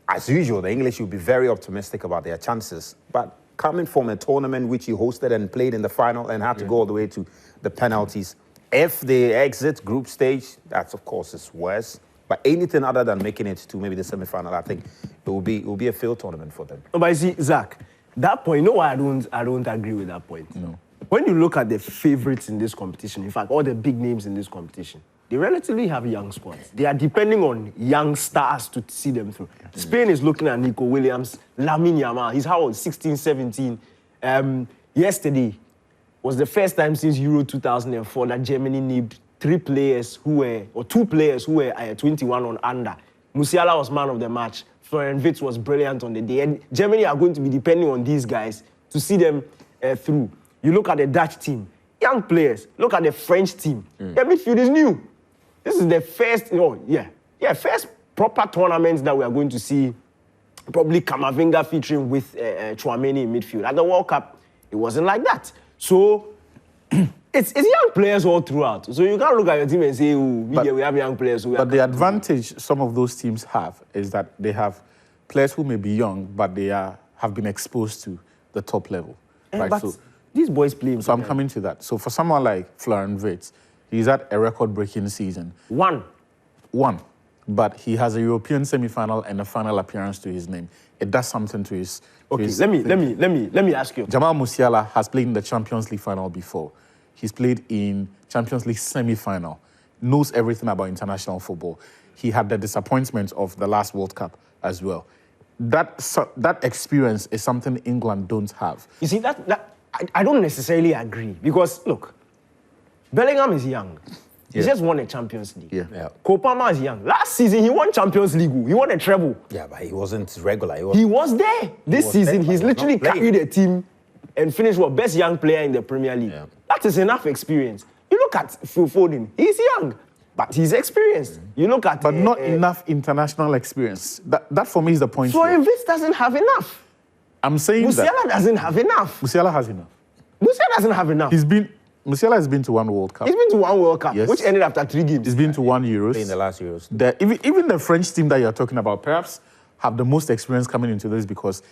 as usual, the English will be very optimistic about their chances. But coming from a tournament which you hosted and played in the final and had to go all the way to the penalties, if they exit group stage, that's of course is worse. But anything other than making it to maybe the semi-final, I think it will be a failed tournament for them. No, but you see, Zach, that point, you know why I don't agree with that point? No. When you look at the favorites in this competition, in fact, all the big names in this competition, they relatively have young squads. They are depending on young stars to see them through. Spain is looking at Nico Williams, Lamine Yamal. He's how old? 16, 17. Yesterday was the first time since Euro 2004 that Germany named two players who were 21 on under. Musiala was man of the match. Florian Wirtz was brilliant on the day. And Germany are going to be depending on these guys to see them through. You look at the Dutch team, young players. Look at the French team. Their midfield is new. This is the first, first proper tournament that we are going to see. Probably Camavinga featuring with Tchouaméni in midfield. At the World Cup, it wasn't like that. So it's young players all throughout. So you can't look at your team and say, we have young players. But the advantage some of those teams have is that they have players who may be young, but they have been exposed to the top level. Right? But these boys play. So I'm coming to that. So for someone like Florian Wirtz, he's had a record-breaking season. One. But he has a European semi-final and a final appearance to his name. It does something to his. Okay, let me ask you. Jamal Musiala has played in the Champions League final before. He's played in Champions League semi-final. Knows everything about international football. He had the disappointment of the last World Cup as well. That experience is something England don't have. You see, I don't necessarily agree because look, Bellingham is young. He just won a Champions League. Yeah. Cole Palmer is young. Last season, he won Champions League. He won a treble. Yeah, but he wasn't regular. He was there. This season, he's literally carried a team and finished best young player in the Premier League. Yeah. That is enough experience. You look at Phil Foden. He's young, but he's experienced. You look at... But not enough international experience. That for me is the point. So Invis doesn't have enough. I'm saying Musiala doesn't have enough. Musiala has enough. Musiala doesn't have enough. Musiala has been to one World Cup. He's been to one World Cup, yes. Which ended after 3 games. He's been to one Euros. In the last Euros. Even the French team that you're talking about perhaps have the most experience coming into this because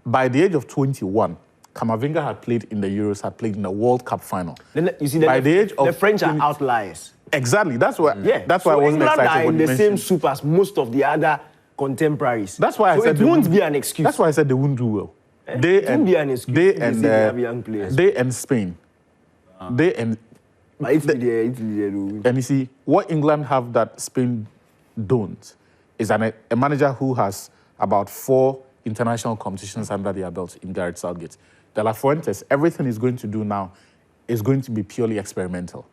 by the age of 21, Camavinga had played in the Euros, had played in the World Cup final. Then, you see, the French are outliers. Exactly. That's why. Yeah. That's why I wasn't England excited are when in you the mentioned. same soup as most of the other contemporaries. That's why I said it won't be an excuse. That's why I said they won't do well. It won't be an excuse. They and young players. They and Spain. They and. But Italy, and you see, what England have that Spain don't is a manager who has about 4 international competitions under their belt in Gareth Southgate. De La Fuentes, everything he's going to do now is going to be purely experimental.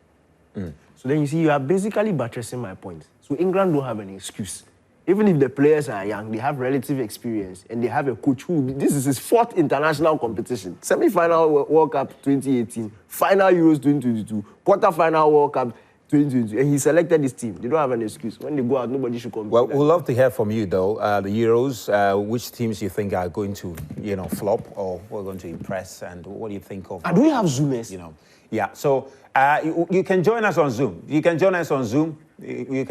So then you see, you are basically buttressing my point. So England don't have an excuse. Even if the players are young, they have relative experience, and they have a coach who, this is his 4th international competition. Semi-final World Cup 2018, final Euros 2022, quarter-final World Cup 2022, and he selected this team. They don't have an excuse. When they go out, nobody should compete. Well, we'd love to hear from you, though. The Euros, which teams you think are going to, flop or who are going to impress, and what do you think of? Do we have Zoomers? Yeah. So you can join us on Zoom. You can join us on Zoom. You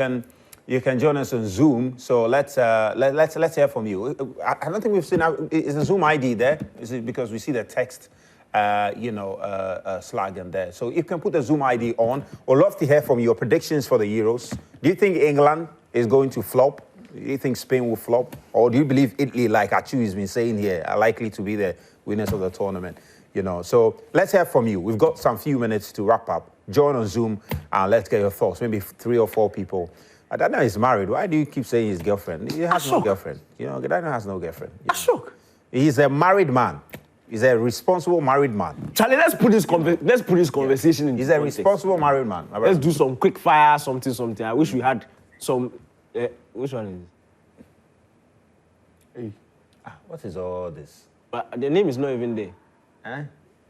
can join us on Zoom. So let's hear from you. I don't think we've seen. Is the Zoom ID there? Is it because we see the text? Slogan there. So you can put the Zoom ID on. We'd love to hear from your predictions for the Euros. Do you think England is going to flop? Do you think Spain will flop? Or do you believe Italy, like Ayew has been saying here, are likely to be the winners of the tournament? So let's hear from you. We've got some few minutes to wrap up. Join on Zoom and let's get your thoughts. Maybe 3 or 4 people. Daniel is married. Why do you keep saying his girlfriend? He has no girlfriend. Daniel has no girlfriend. Ashok. He's a married man. He's a responsible married man. Charlie, let's put this conversation in He's a responsible married man. Let's do some quick fire, something. I wish we had some... which one is it? Hey. What is all this? But the name is not even there.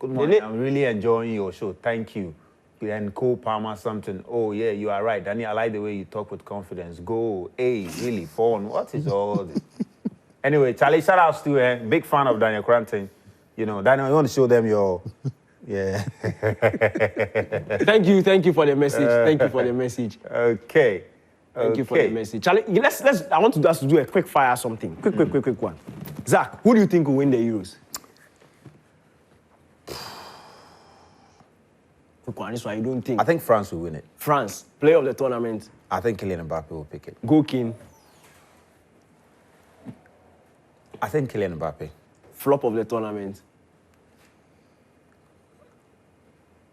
Good morning. I'm really enjoying your show. Thank you. And Cole Palmer something. Oh, yeah, you are right. Danny, I like the way you talk with confidence. Go. Hey, really fun. What is all this? Anyway, Charlie, shout out to big fan of Daniel Cranton. Daniel, you want to show them your... Yeah. Thank you for the message. Thank you for the message. Okay. Thank you for the message. Charlie, I want us to do a quick fire something. Quick one. Zach, who do you think will win the Euros? Quick one, this one you don't think. I think France will win it. France, player of the tournament. I think Kylian Mbappe will pick it. Go King. I think Kylian Mbappe. Flop of the tournament.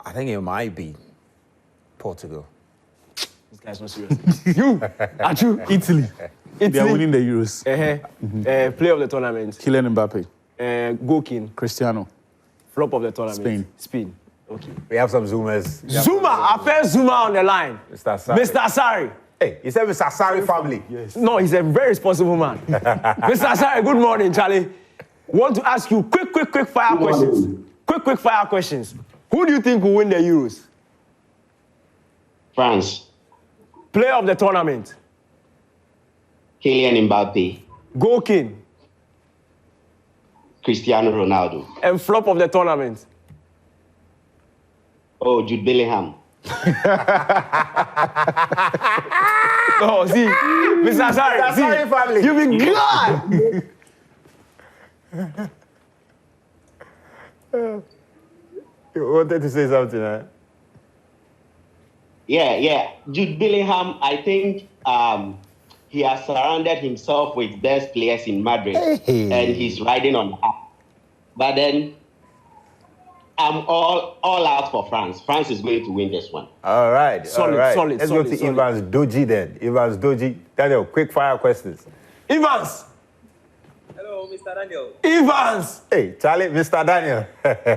I think it might be Portugal. This guy's not serious. Ayew, Italy. They are winning the Euros. Player of the tournament. Kylian Mbappe. Go King. Cristiano. Flop of the tournament. Spain. Okay. We have some Zoomers. Our first Zoomer on the line. Mr. Asari. Hey, he said Mr. Asari family. Yes. No, he's a very responsible man. Mr. Asari, good morning, Charlie. Want to ask you quick fire questions. Quick fire questions. Who do you think will win the Euros? France. Player of the tournament. Kylian Mbappe. Goal King. Cristiano Ronaldo. And flop of the tournament. Oh, Jude Bellingham. Oh, see, Mr. Asari, family. You've been good. You wanted to say something, huh? Yeah. Jude Bellingham, I think he has surrounded himself with best players in Madrid, and he's riding on that. But then I'm all out for France. France is going to win this one. All right. Solid. Let's go to Evans Doji then. Evans Doji. Daniel, quick fire questions. Evans. Hello. Oh, Mr. Daniel. Evans. Hey, Charlie, Mr. Daniel.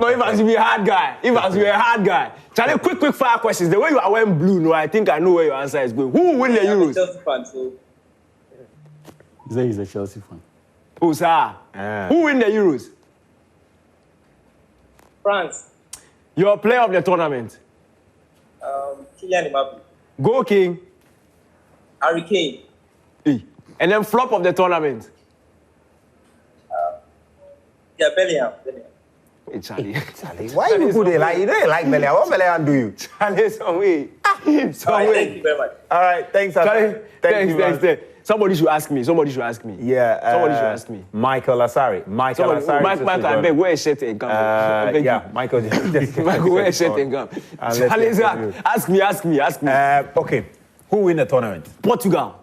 No, Evans, you be a hard guy. Evans, you be a hard guy. Charlie, quick fire questions. The way you are wearing blue, no, I think I know where your answer is going. Who will win the Euros? I'm a Chelsea fan, so. He said he's a Chelsea fan. Oh, sir. Who will win the Euros? France. Your player of the tournament. Kylian Mbappe. Goal king. Harry Kane. Hey. And then flop of the tournament. Yeah, Bellingham. Hey, Charlie. Charlie, why you put it like, you don't like Bellingham? What Bellingham do you? Charlie, some way. Thank you very much. All right, thanks. Charlie, Thank you. thanks. Somebody should ask me. Yeah. Somebody should ask me. Michael Asari. Michael, I beg, wear a shirt and gum. Yeah, Michael. Michael, wear a shirt and gum. Charlie, ask me. Okay, who win the tournament? Portugal,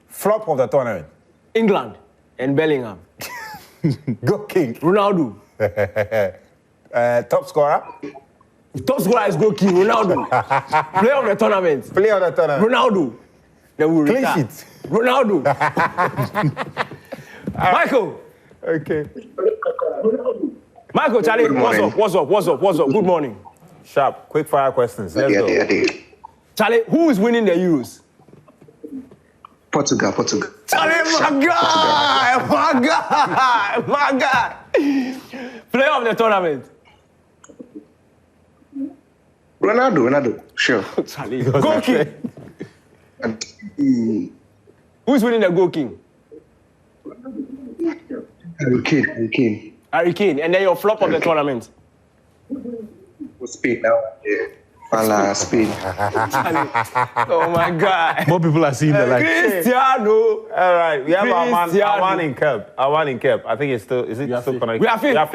Flop of the tournament. England, and Bellingham. Go King. Ronaldo. Top scorer. Top scorer is goal king. Ronaldo. Player of the tournament. Player of the tournament. Ronaldo. Then we Clean retire. sheet. Ronaldo. Michael. Okay. Michael, Charlie, what's up? Good morning. Sharp. Quick fire questions. Let's go. Charlie, who is winning the Euros? Portugal. Charlie, my guy. Player of the tournament. Ronaldo, sure. Charlie, goal king. Who's winning the goal king? Harry Kane. Harry Kane. And then your flop of the tournament. Spain now. Yeah. Spain. Oh my God. More people are seeing the light. Cristiano. All right, we have our man in cap. I think it's still, is it still connected? We are fit. I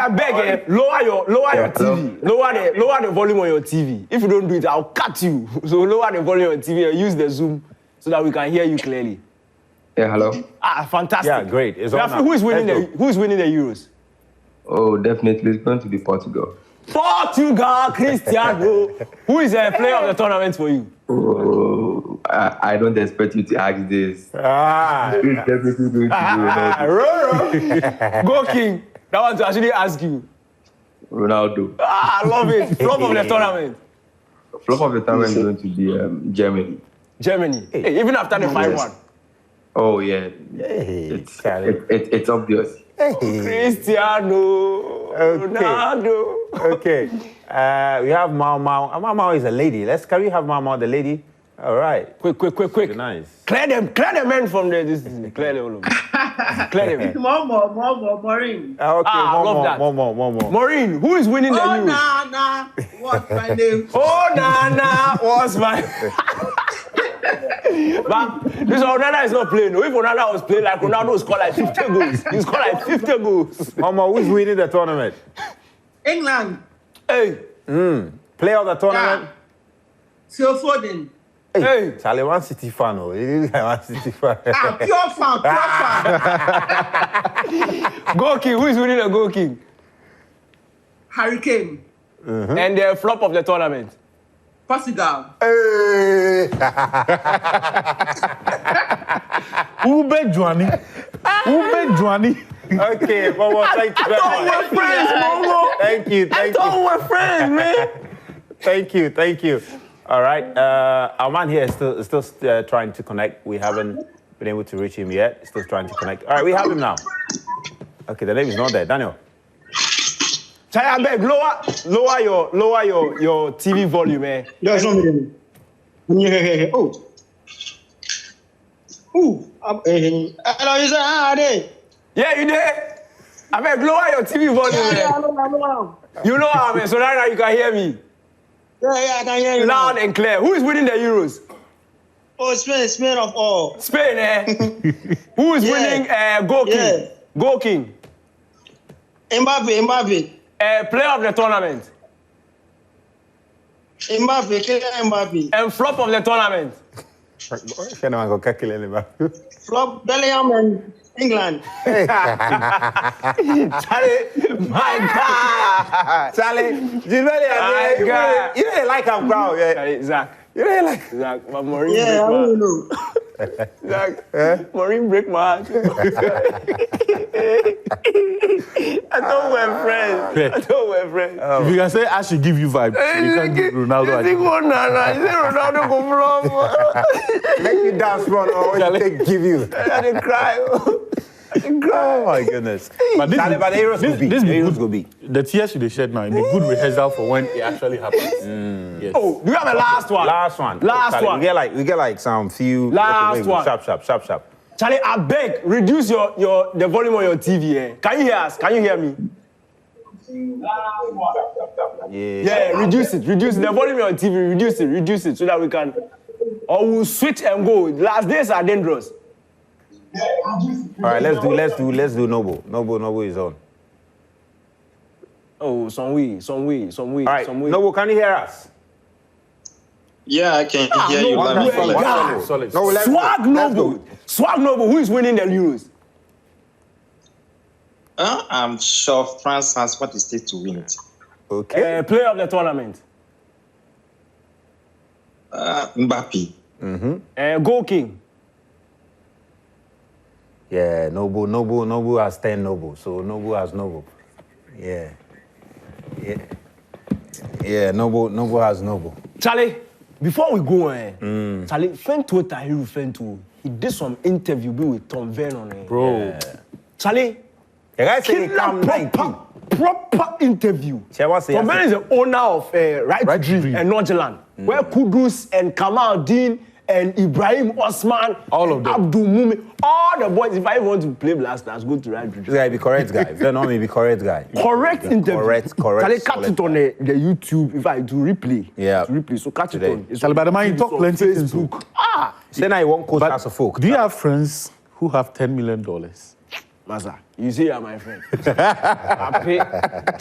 beg, lower your TV. Lower the volume on your TV. If you don't do it, I'll cut you. So lower the volume on your TV and use the Zoom so that we can hear you clearly. Yeah, hello. Fantastic. Yeah, great. Who is winning the Euros? Oh, definitely it's going to be Portugal. Portugal, Cristiano. Who is a player of the tournament for you? Oh, I don't expect you to ask this. It's definitely going to be Ronaldo. Go King. That one to actually ask you. Ronaldo. I love it. Flop of the tournament. Flop of the tournament is going to be Germany. Hey, even after the 5-1. Oh yeah. It's obvious. Cristiano. Ronaldo. Okay. We have Mao. Mao is a lady. Can we have Mao, the lady? All right. Quick. Nice. Clear them men from there. Clear them all of them. Clear them. More, Maureen. Okay, more. Maureen, who is winning the Euros? Nah. What's my name? What's my... But this Onana is not playing. If Onana was playing like Ronaldo, scored like 50 goals. He scored like 50 goals. Mama, who's winning the tournament? England. Hey. Player of the tournament? Phil Foden. Hey. Charlie, one City fan. One City fan. Pure fan. Goal king. Who is winning the goal king? Harry Kane. And the flop of the tournament? Portugal. Hey. Ube Johnny. Okay, Momo, thank you very much. We're friends, Momo. Thank you. I thought we're friends, man. Thank you. All right, our man here is still trying to connect. We haven't been able to reach him yet. Still trying to connect. All right, we have him now. Okay, the name is not there. Daniel. Chaya, I beg, lower your TV volume, eh? There's no me. Hello, you say, Yeah, you did. I beg, lower your TV volume, eh? You know how, man, so now you can hear me. Yeah, I can hear you. Loud and clear. Who is winning the Euros? Oh, Spain of all. Spain, eh? Who is winning goal king? Yeah. Goal king. Mbappe. Player of the tournament. Mbappe. And flop of the tournament. Flop Bellingham and England. Charlie, my God. Charlie, you really like him proud, yeah. Charlie, Zach. You like Zach, my Maureen Yeah, I break don't my know. Zach, Maureen break my heart. I thought we're friends. I thought we're friends. If you can say I should give you vibes, you can't give Ronaldo. You think Onana? You say Ronaldo go flop? make you dance run or they give you. I didn't cry. Oh my goodness. But this, Charlie, but the heroes go be. this The be heroes good. go be. The tears you shed now, it be good rehearsal for when it actually happens. Yes. Oh, do you have a last one? Last one. Last Charlie, one. We get like some few. Last okay, one. Sharp. Charlie, I beg, reduce the volume on your TV. Eh? Can you hear us? Can you hear me? Yeah, reduce it. The volume on your TV, reduce it so that we can. Or we'll switch and go. Last days are dangerous. All right, let's do Noble. Noble is on. Oh, some way. All right, Noble, can you hear us? Yeah, I can hear you loud and clear. Solid. No, Swag Noble, who is winning the Euros? I'm sure France has what it takes to win it. Okay. Player of the tournament. Mbappe. Goal king. Yeah, Noble has 10 Noble, so Noble has Noble. Yeah, Noble has Noble. Charlie, before we go, Charlie, Fento Tahiru Fento, he did some interview with Tom Vernon. Bro. Yeah. Charlie, The guy said he come 19. proper interview. Tom Vernon is the owner of Right Dream and Nordjylland, where Kudus and Kamal Dean and Ibrahim Osman, All of them. Abdul Mumi, all the boys. If I want to play Black Stars, go to Right Dream. This guy be correct guy. Vernon may be correct guy. Correct interview. Correct. Charlie, catch it on the YouTube. If I do replay, Yeah. to replay. So catch Today. it on. It's Charlie, but the man, you on talk plenty things. Facebook. Ah, Say now he won't coach But as a folk. do you have friends who have $10 million? Masa, you see, you are my friend. I pay.